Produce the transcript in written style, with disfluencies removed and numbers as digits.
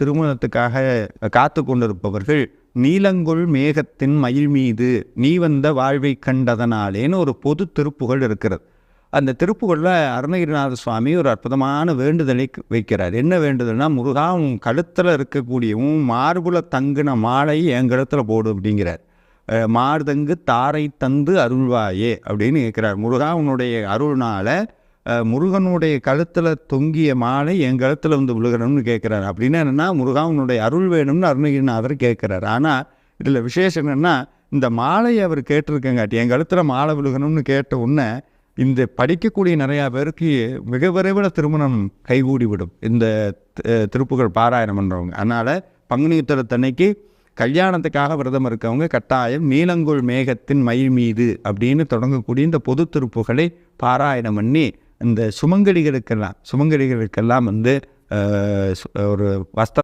திருமணத்துக்காக காத்து கொண்டிருப்பவர்கள் நீலங்கொள் மேகத்தின் மயில் மீது நீ வந்த வாழ்வை கண்டதனாலேன்னு ஒரு பொது திருப்புகழ் இருக்கிறது. அந்த திருப்புகழில் அருணகிரிநாத சுவாமி ஒரு அற்புதமான வேண்டுதலை வைக்கிறார். என்ன வேண்டுதல்னா, முருகா உன் கழுத்தில் இருக்கக்கூடிய உன் மார்புல தங்குன மாலை என் கழுத்தில் போடு அப்படிங்கிறார். மார்தங்கு தாரை தந்து அருள்வாயே அப்படின்னு கேட்குறார். முருகா உன்னுடைய அருள்னால முருகனுடைய கழுத்தில் தொங்கிய மாலை என் கழுத்தில் வந்து விழுகணும்னு கேட்குறாரு. அப்படின்னா என்னென்னா, முருகா உன்னுடைய அருள் வேணும்னு அருணகிரிநாதர் கேட்குறாரு. ஆனால் இதில் விசேஷம் என்னென்னா, இந்த மாலையை அவர் கேட்டிருக்கங்காட்டி என் கழுத்தில் மாலை விழுகணும்னு கேட்ட உடனே இந்த படிக்கக்கூடிய நிறையா பேருக்கு மிக விரைவில் திருமணம் கைகூடிவிடும் இந்த திருப்புகழ் பாராயணம் பண்ணுறவங்க. அதனால் பங்குனி உத்திரத்தன்னைக்கு கல்யாணத்துக்காக விரதம் இருக்கவங்க கட்டாயம் நீலங்கொள் மேகத்தின் மயில் மீது அப்படின்னு தொடங்கக்கூடிய இந்த பொது திருப்புகளை பாராயணம் பண்ணி இந்த சுமங்கலிகளுக்கெல்லாம் வந்து ஒரு வஸ்திரம்